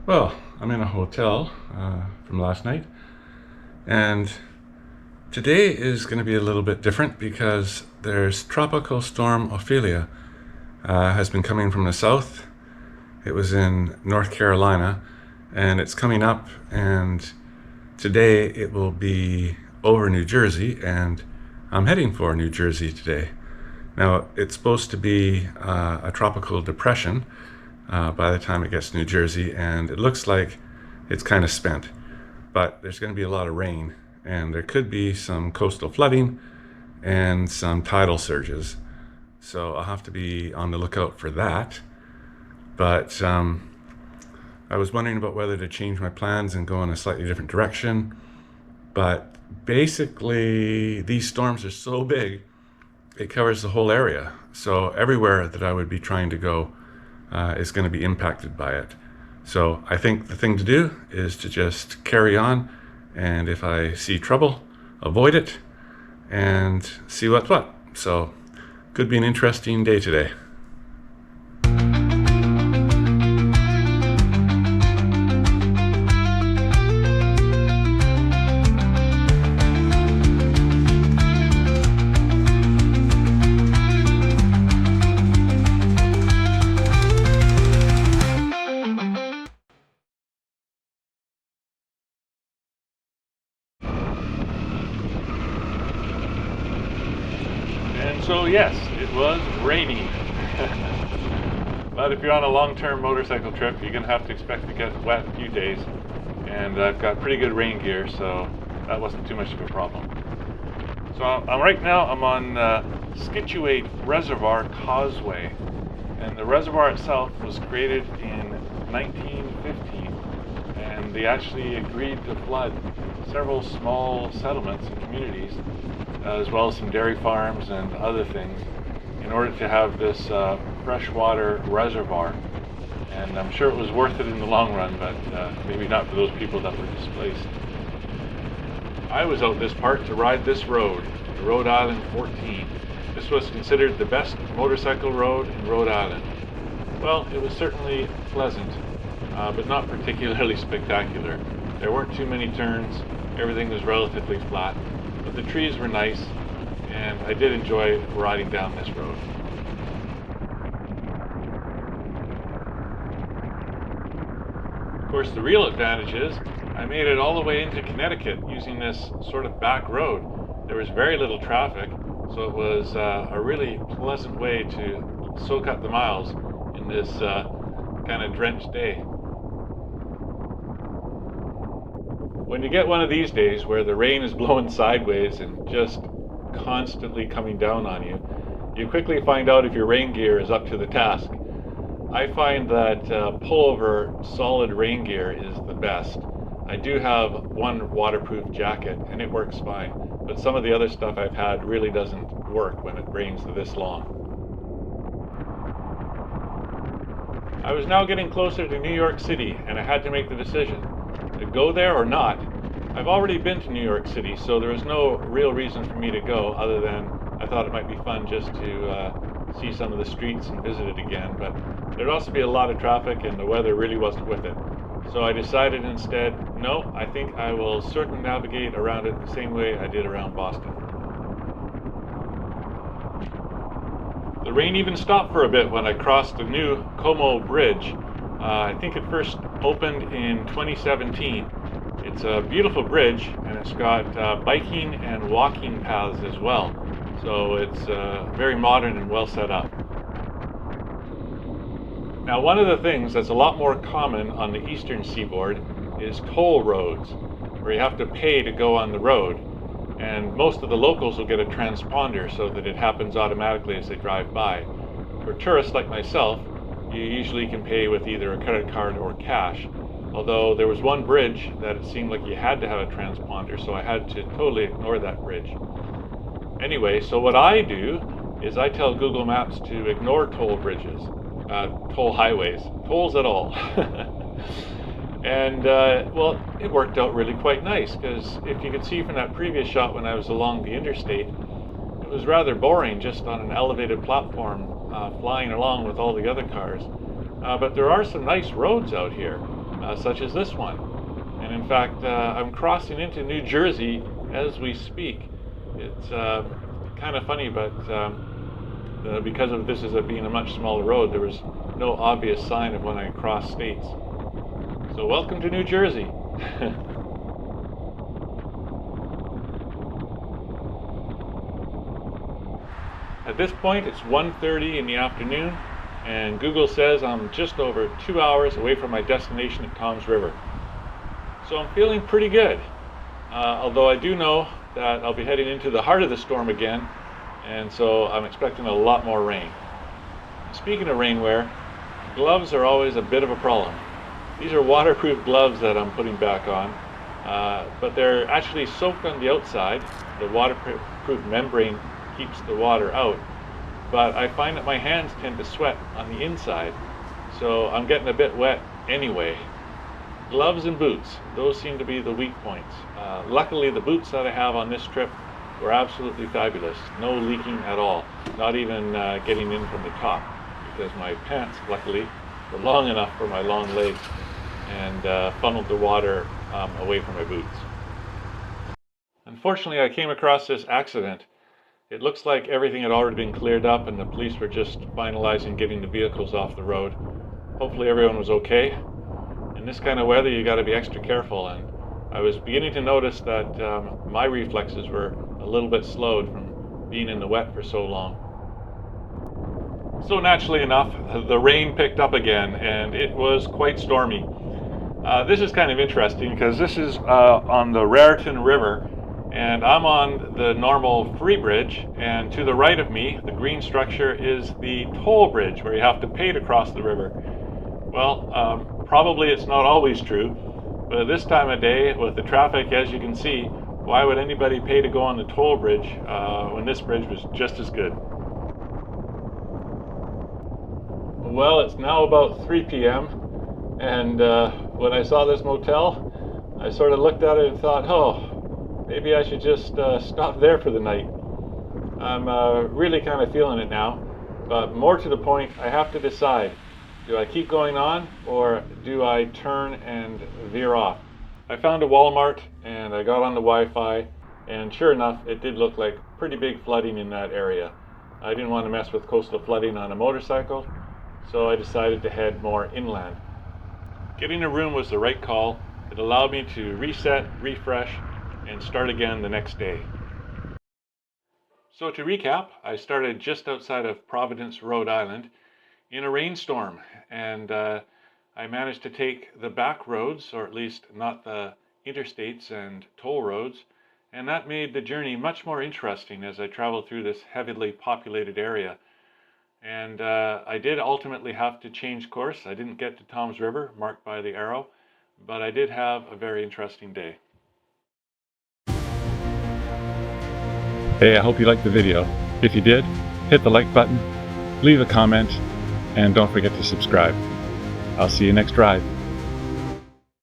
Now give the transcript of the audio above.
Well, I'm in a hotel from last night, and today is going to be a little bit different because there's Tropical Storm Ophelia has been coming from the south. It was in North Carolina, and it's coming up, and today it will be over New Jersey, and I'm heading for New Jersey today. Now, it's supposed to be a tropical depression by the time it gets to New Jersey, and it looks like it's kind of spent. But there's going to be a lot of rain, and there could be some coastal flooding and some tidal surges. So I'll have to be on the lookout for that. But I was wondering about whether to change my plans and go in a slightly different direction. But basically, these storms are so big, it covers the whole area. So everywhere that I would be trying to go is going to be impacted by it. So I think the thing to do is to just carry on, and if I see trouble, avoid it and see what's what. So could be an interesting day today. And so yes, it was raining. But if you're on a long-term motorcycle trip, you're going to have to expect to get wet a few days. And I've got pretty good rain gear, so that wasn't too much of a problem. So I'm on Scituate Reservoir Causeway. And the reservoir itself was created in 1915. And they actually agreed to flood several small settlements and communities, as well as some dairy farms and other things, in order to have this freshwater reservoir. And I'm sure it was worth it in the long run, but maybe not for those people that were displaced. I was out this part to ride this road, the Rhode Island 14. This was considered the best motorcycle road in Rhode Island. Well, it was certainly pleasant, but not particularly spectacular. There weren't too many turns, everything was relatively flat, but the trees were nice, and I did enjoy riding down this road. Of course, the real advantage is I made it all the way into Connecticut using this sort of back road. There was very little traffic, so it was a really pleasant way to soak up the miles in this kind of drenched day. When you get one of these days where the rain is blowing sideways and just constantly coming down on you, you quickly find out if your rain gear is up to the task. I find that pullover solid rain gear is the best. I do have one waterproof jacket and it works fine, but some of the other stuff I've had really doesn't work when it rains this long. I was now getting closer to New York City, and I had to make the decision to go there or not. I've already been to New York City, so there was no real reason for me to go other than I thought it might be fun just to see some of the streets and visit it again, but there'd also be a lot of traffic and the weather really wasn't with it. So I decided instead, no, I think I will circumnavigate around it the same way I did around Boston. The rain even stopped for a bit when I crossed the new Cuomo Bridge. I think it first opened in 2017. It's a beautiful bridge, and it's got biking and walking paths as well. So it's very modern and well set up. Now, one of the things that's a lot more common on the eastern seaboard is toll roads, where you have to pay to go on the road. And most of the locals will get a transponder so that it happens automatically as they drive by. For tourists like myself, you usually can pay with either a credit card or cash. Although there was one bridge that it seemed like you had to have a transponder, so I had to totally ignore that bridge. Anyway, so what I do is I tell Google Maps to ignore toll bridges, toll highways, tolls at all. And well, it worked out really quite nice, because if you could see from that previous shot when I was along the interstate, it was rather boring just on an elevated platform flying along with all the other cars. But there are some nice roads out here. such as this one. And in fact, I'm crossing into New Jersey as we speak. It's kind of funny, but because of this as being a much smaller road, there was no obvious sign of when I crossed states. So welcome to New Jersey. At this point, it's 1:30 in the afternoon, and Google says I'm just over 2 hours away from my destination at Toms River. So I'm feeling pretty good, although I do know that I'll be heading into the heart of the storm again, and so I'm expecting a lot more rain. Speaking of rainwear, gloves are always a bit of a problem. These are waterproof gloves that I'm putting back on, but they're actually soaked on the outside. The waterproof membrane keeps the water out, but I find that my hands tend to sweat on the inside, so I'm getting a bit wet anyway. Gloves and boots, those seem to be the weak points. Luckily, the boots that I have on this trip were absolutely fabulous. No leaking at all, not even getting in from the top, because my pants, luckily, were long enough for my long legs and funneled the water away from my boots. Unfortunately, I came across this accident. It looks like everything had already been cleared up and the police were just finalizing getting the vehicles off the road. Hopefully everyone was okay. In this kind of weather, you got to be extra careful, and I was beginning to notice that my reflexes were a little bit slowed from being in the wet for so long. So naturally enough, the rain picked up again, and it was quite stormy. This is kind of interesting because this is on the Raritan River, and I'm on the normal free bridge, and to the right of me, the green structure, is the toll bridge where you have to pay to cross the river. Well, probably it's not always true, but at this time of day, with the traffic as you can see, why would anybody pay to go on the toll bridge when this bridge was just as good? Well, it's now about 3 p.m. and when I saw this motel, I sort of looked at it and thought, oh, maybe I should just stop there for the night. I'm really kind of feeling it now, but more to the point, I have to decide. Do I keep going on, or do I turn and veer off? I found a Walmart and I got on the Wi-Fi, and sure enough, it did look like pretty big flooding in that area. I didn't want to mess with coastal flooding on a motorcycle, so I decided to head more inland. Getting a room was the right call. It allowed me to reset, refresh, and start again the next day. So to recap, I started just outside of Providence, Rhode Island in a rainstorm, and I managed to take the back roads, or at least not the interstates and toll roads, and that made the journey much more interesting as I traveled through this heavily populated area. And I did ultimately have to change course. I didn't get to Toms River, marked by the arrow, but I did have a very interesting day. Hey, I hope you liked the video. If you did, hit the like button, leave a comment, and don't forget to subscribe. I'll see you next ride.